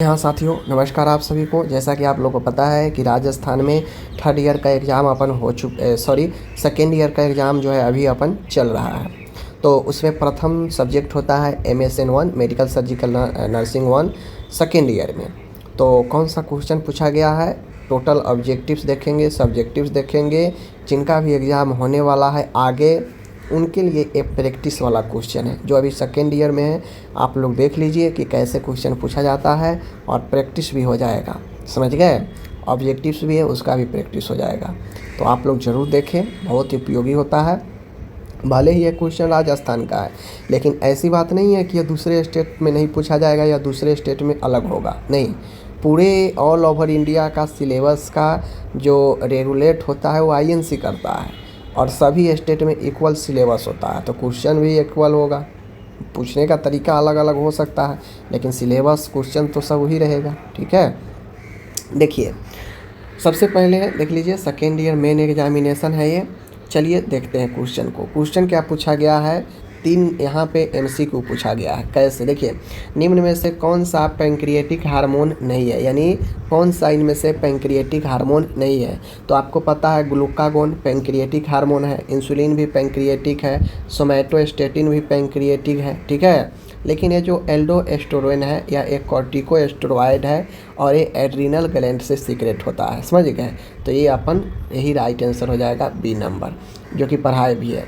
हाँ साथियों, नमस्कार आप सभी को। जैसा कि आप लोगों को पता है कि राजस्थान में थर्ड ईयर का एग्ज़ाम अपन हो सेकेंड ईयर का एग्ज़ाम जो है अभी अपन चल रहा है। तो उसमें प्रथम सब्जेक्ट होता है MSN 1 medical surgical nursing 1 second year में। तो कौन सा क्वेश्चन पूछा गया है, टोटल ऑब्जेक्टिव्स देखेंगे, सब्जेक्टिव्स देखेंगे। जिनका भी एग्ज़ाम होने वाला है आगे उनके लिए एक प्रैक्टिस वाला क्वेश्चन है जो अभी सेकेंड ईयर में है। आप लोग देख लीजिए कि कैसे क्वेश्चन पूछा जाता है और प्रैक्टिस भी हो जाएगा, समझ गए। ऑब्जेक्टिव्स भी है, उसका भी प्रैक्टिस हो जाएगा। तो आप लोग ज़रूर देखें, बहुत ही उपयोगी होता है। भले ही ये क्वेश्चन राजस्थान का है, लेकिन ऐसी बात नहीं है कि ये दूसरे स्टेट में नहीं पूछा जाएगा या दूसरे स्टेट में अलग होगा, नहीं। पूरे ऑल ओवर इंडिया का सिलेबस का जो रेगुलेट होता है वो INC करता है और सभी स्टेट में इक्वल सिलेबस होता है। तो क्वेश्चन भी इक्वल होगा, पूछने का तरीका अलग अलग हो सकता है, लेकिन सिलेबस क्वेश्चन तो सब ही रहेगा, ठीक है। देखिए, सबसे पहले देख लीजिए सेकेंड ईयर मेन एग्जामिनेशन है ये। चलिए देखते हैं क्वेश्चन को। क्वेश्चन क्या पूछा गया है, 3 यहाँ पे MCQ पूछा गया है। कैसे, देखिए, निम्न में से कौन सा पैंक्रिएटिक हार्मोन नहीं है, यानी कौन सा इनमें से पैंक्रिएटिक हार्मोन नहीं है। तो आपको पता है ग्लूकागोन पैंक्रिएटिक हार्मोन है, इंसुलिन भी पैंक्रिएटिक है, सोमैटोस्टेटिन भी पैंक्रिएटिक है, ठीक है। लेकिन ये जो एल्डोस्टेरोन है या एक कॉर्टिकोस्टेरॉइड है और ये एड्रिनल ग्लैंड से सीक्रेट होता है, समझ गए। तो ये अपन यही राइट आंसर हो जाएगा B नंबर, जो कि पढ़ाई भी है।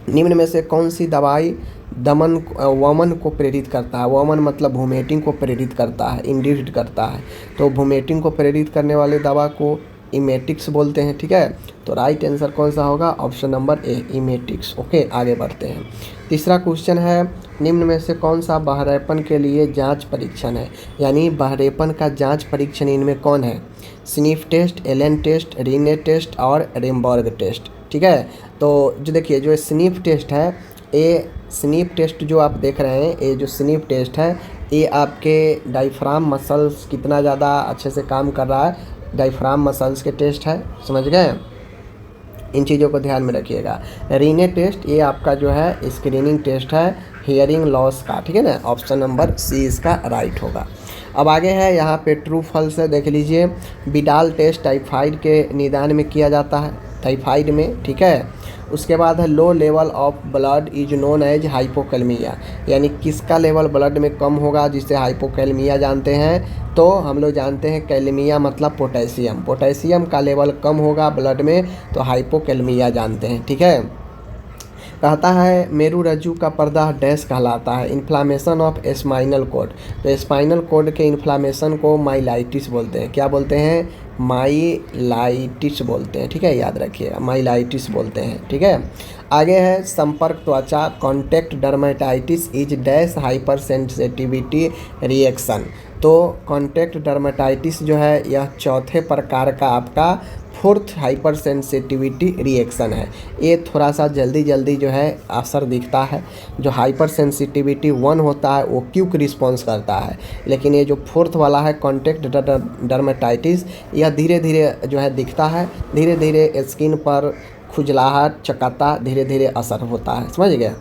निम्न में से कौन सी दवाई वमन को प्रेरित करता है। वमन मतलब वोमिटिंग को प्रेरित करता है, इंड्यूस्ड करता है। तो वोमिटिंग को प्रेरित करने वाली दवा को इमेटिक्स बोलते हैं, ठीक है। तो राइट आंसर कौन सा होगा, option number A emetics. Okay, आगे बढ़ते हैं। तीसरा क्वेश्चन है, निम्न में से कौन सा बहरेपन के लिए जांच परीक्षण है, यानी बहरेपन का जांच परीक्षण इनमें कौन है। Sniff test, Allen test, Rinne test और रेमबर्ग टेस्ट, ठीक है। तो जो देखिए, जो स्निफ टेस्ट है, ये स्निफ टेस्ट जो आप देख रहे हैं, ये जो स्निफ टेस्ट है ये आपके डायफ्राम मसल्स कितना ज़्यादा अच्छे से काम कर रहा है, डायफ्राम मसल्स के टेस्ट है, समझ गए। इन चीज़ों को ध्यान में रखिएगा। रीने टेस्ट ये आपका जो है स्क्रीनिंग टेस्ट है हियरिंग लॉस का, ठीक है ना। ऑप्शन नंबर C इसका राइट होगा। अब आगे है यहाँ पे ट्रू फॉल्स है, देख लीजिए। बिडाल टेस्ट टाइफाइड के निदान में किया जाता है, टाइफाइड में, ठीक है। उसके बाद है low level of blood is known as hypokalaemia, यानी किसका लेवल ब्लड में कम होगा जिसे हाइपोकैलमिया जानते हैं। तो हम लोग जानते हैं कैलमिया मतलब पोटेशियम, पोटेशियम का लेवल कम होगा ब्लड में तो हाइपोकैलमिया जानते हैं, ठीक है। कहता है मेरु रज्जु का पर्दा डैश कहलाता है, इन्फ्लामेशन ऑफ स्पाइनल कॉर्ड। तो स्पाइनल कॉर्ड के इन्फ्लामेशन को माइलाइटिस बोलते हैं, क्या बोलते हैं, माइलाइटिस बोलते हैं, ठीक है, याद रखिएगा, माइलाइटिस बोलते हैं, ठीक है। आगे है संपर्क त्वचा contact dermatitis is dash hyper sensitivity reaction. तो कॉन्टैक्ट डर्मेटाइटिस जो है यह चौथे प्रकार का आपका फोर्थ हाइपर सेंसिटिविटी रिएक्शन है। ये थोड़ा सा जल्दी जो है असर दिखता है। जो हाइपर सेंसिटिविटी 1 होता है वो क्विक रिस्पॉन्स करता है, लेकिन ये जो फोर्थ वाला है कॉन्टैक्ट डर्मेटाइटिस यह धीरे धीरे जो है दिखता है, धीरे धीरे स्किन पर खुजलाहट चकाता धीरे धीरे असर होता है, समझ गए।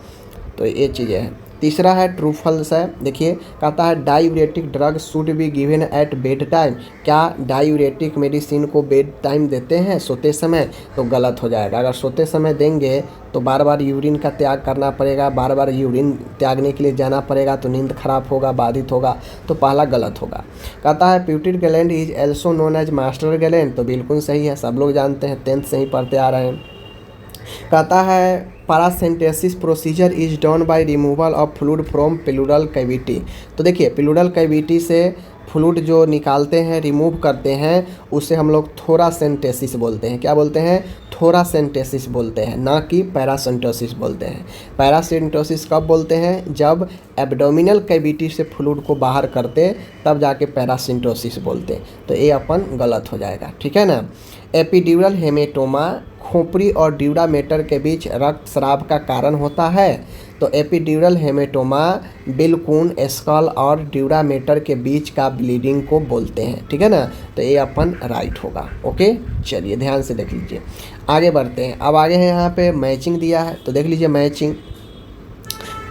तो ये चीज़ें हैं। तीसरा है ट्रू फॉल्स है, देखिए कहता है diuretic drug should be given at bed time. क्या डायूरेटिक मेडिसिन को बेड टाइम देते हैं, सोते समय? तो गलत हो जाएगा। अगर सोते समय देंगे तो बार बार यूरिन का त्याग करना पड़ेगा, बार बार यूरिन त्यागने के लिए जाना पड़ेगा, तो नींद खराब होगा, बाधित होगा, तो पहला गलत होगा। कहता है pituitary gland is also known as master gland. तो बिल्कुल सही है, सब लोग जानते हैं, 10th से ही पढ़ते आ रहे हैं। कहता है paracentesis procedure is done by removal of fluid from pleural cavity. तो देखिए प्लूरल कैविटी से फ्लूइड जो निकालते हैं, रिमूव करते हैं, उसे हम लोग थोरासेंटेसिस बोलते हैं। क्या बोलते हैं, थोरासेंटेसिस बोलते हैं, ना कि पैरासिंथेसिस बोलते हैं। पैरासिंथेसिस कब बोलते हैं, जब एब्डोमिनल कैविटी से फ्लूइड को बाहर करते तब जाके पैरासिंथेसिस बोलते। तो ये अपन गलत हो जाएगा, ठीक है ना। एपिड्यूरल हेमेटोमा खोपड़ी और ड्यूरामेटर के बीच रक्तस्राव का कारण होता है। तो एपिड्यूरल हेमेटोमा बिलकुन स्कल और ड्यूरामेटर के बीच का ब्लीडिंग को बोलते हैं, ठीक है ना। तो ये अपन राइट होगा। ओके, चलिए ध्यान से देख लीजिए, आगे बढ़ते हैं। अब आगे है यहाँ पे मैचिंग दिया है, तो देख लीजिए मैचिंग,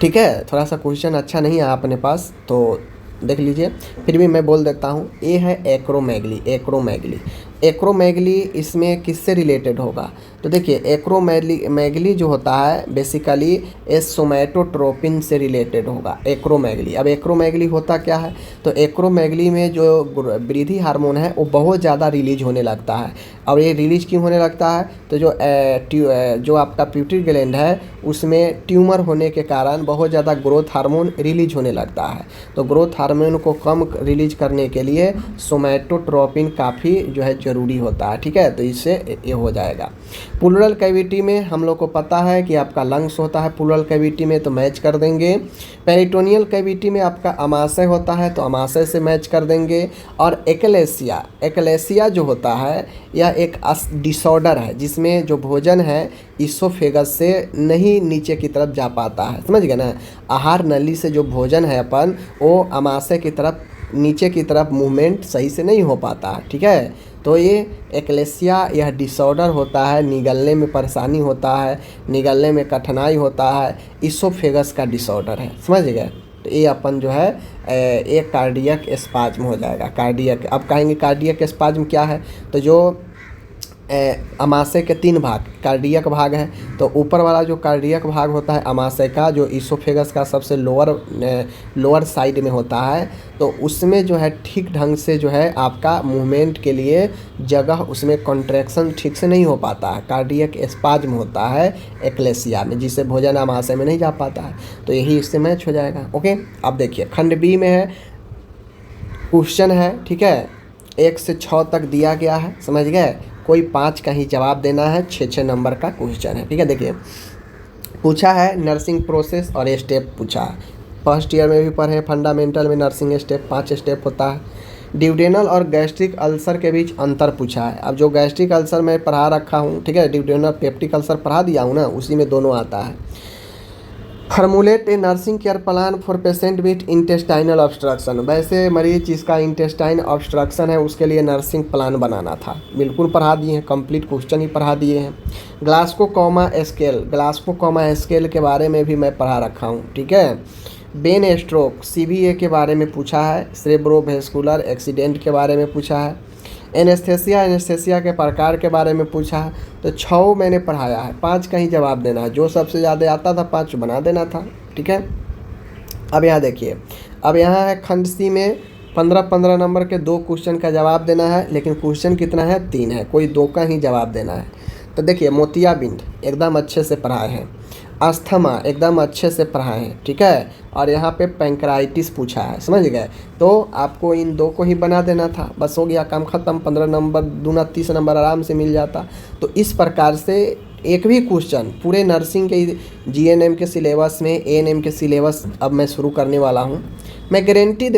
ठीक है। थोड़ा सा क्वेश्चन अच्छा नहीं है अपने पास, तो देख लीजिए, फिर भी मैं बोल देता हूँ। ए है एक्रोमेगली, एक्रोमेगली, एक्रोमेगली इसमें किससे रिलेटेड होगा? तो देखिए एक्रोमेगली जो होता है बेसिकली सोमैटोट्रोपिन से रिलेटेड होगा एक्रोमेगली। अब एक्रोमेगली होता क्या है? तो एक्रोमेगली में जो वृद्धि हार्मोन है वो बहुत ज़्यादा रिलीज होने लगता है। और ये रिलीज क्यों होने लगता है? तो जो आपका पिट्यूटरी ग्लैंड है उसमें ट्यूमर होने के कारण बहुत ज़्यादा ग्रोथ हार्मोन रिलीज होने लगता है। तो ग्रोथ हार्मोन को कम रिलीज करने के लिए सोमैटोट्रोपिन काफ़ी जो है ज़रूरी होता है, ठीक है। तो इससे ये हो जाएगा। प्लूरल कैविटी में हम लोग को पता है कि आपका लंग्स होता है प्लूरल कैविटी में, तो मैच कर देंगे। पेरिटोनियल कैविटी में आपका अमाशय होता है, तो अमाशय से मैच कर देंगे। और एक्लेसिया, एक्लेसिया जो होता है यह एक डिसऑर्डर है जिसमें जो भोजन है इसोफेगस से नहीं नीचे की तरफ जा पाता है, समझ गए ना। आहार नली से जो भोजन है अपन वो अमाशय की तरफ नीचे की तरफ मूवमेंट सही से नहीं हो पाता है, ठीक है। तो ये एक्लेसिया यह डिसऑर्डर होता है, निगलने में परेशानी होता है, निगलने में कठिनाई होता है, इसोफेगस का डिसऑर्डर है, समझ गए। तो ये अपन जो है एक कार्डियक स्पाज्म हो जाएगा। कार्डियक, अब कहेंगे कार्डियक स्पाज्म क्या है? तो जो अमाशय के 3 भाग कार्डियक भाग है, तो ऊपर वाला जो कार्डियक भाग होता है अमाशय का, जो इसोफेगस का सबसे लोअर साइड में होता है, तो उसमें जो है ठीक ढंग से जो है आपका मूवमेंट के लिए जगह, उसमें कॉन्ट्रैक्शन ठीक से नहीं हो पाता है। कार्डियक स्पाज्म होता है एक्लेसिया में, जिससे भोजन अमाशय में नहीं जा पाता है। तो यही इससे मैच हो जाएगा। ओके, अब देखिए खंड बी में है, क्वेश्चन है, ठीक है, 1 से 6 तक दिया गया है, समझ गए। कोई 5 का ही जवाब देना है, 6 नंबर का क्वेश्चन है, ठीक है। देखिए पूछा है नर्सिंग प्रोसेस और स्टेप पूछा है। फर्स्ट ईयर में भी पढ़े, फंडामेंटल में नर्सिंग स्टेप 5 स्टेप होता है। ड्यूडेनल और गैस्ट्रिक अल्सर के बीच अंतर पूछा है। अब जो गैस्ट्रिक अल्सर मैं पढ़ा रखा हूँ, ठीक है, ड्यूडेनल पेप्टिक अल्सर पढ़ा दिया हूँ ना, उसी में दोनों आता है। Formulate A nursing care plan for patient with intestinal obstruction. वैसे मरीज जिसका इंटेस्टाइन ऑब्स्ट्रक्शन है उसके लिए नर्सिंग प्लान बनाना था, बिल्कुल पढ़ा दिए हैं, कंप्लीट क्वेश्चन ही पढ़ा दिए हैं। ग्लास्कोकोमा स्केल, ग्लास्कोकोमा स्केल के बारे में भी मैं पढ़ा रखा हूँ, ठीक है। बेन स्ट्रोक CVA के बारे में पूछा है। सेरेब्रोवेस्कुलर एक्सीडेंट के बारे में पूछा है। एनेस्थेसिया के प्रकार के बारे में पूछा है। तो 6 मैंने पढ़ाया है, 5 का ही जवाब देना है। जो सबसे ज़्यादा आता था 5 बना देना था, ठीक है। अब यहाँ देखिए, अब यहाँ है खंड सी में 15-15 नंबर के 2 क्वेश्चन का जवाब देना है, लेकिन क्वेश्चन कितना है? 3 है, कोई 2 का ही जवाब देना है। तो देखिए मोतियाबिंद एकदम अच्छे से पढ़ाए हैं, अस्थमा एकदम अच्छे से पढ़ाए हैं, ठीक है। और यहाँ पे पैंक्राइटिस पूछा है, समझ गए। तो आपको इन 2 को ही बना देना था, बस हो गया काम ख़त्म। 15 नंबर दूना 30 नंबर आराम से मिल जाता। तो इस प्रकार से एक भी क्वेश्चन पूरे नर्सिंग के GNM के सिलेबस में, ANM के सिलेबस अब मैं शुरू करने वाला हूँ। मैं गारंटी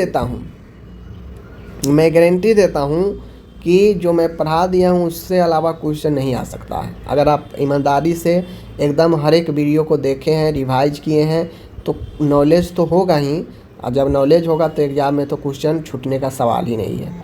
देता हूँ कि जो मैं पढ़ा दिया हूँ उससे अलावा क्वेश्चन नहीं आ सकता है। अगर आप ईमानदारी से एकदम हर एक वीडियो को देखे हैं, रिवाइज किए हैं, तो नॉलेज तो होगा ही। और जब नॉलेज होगा तो एग्ज़ाम में तो क्वेश्चन छूटने का सवाल ही नहीं है।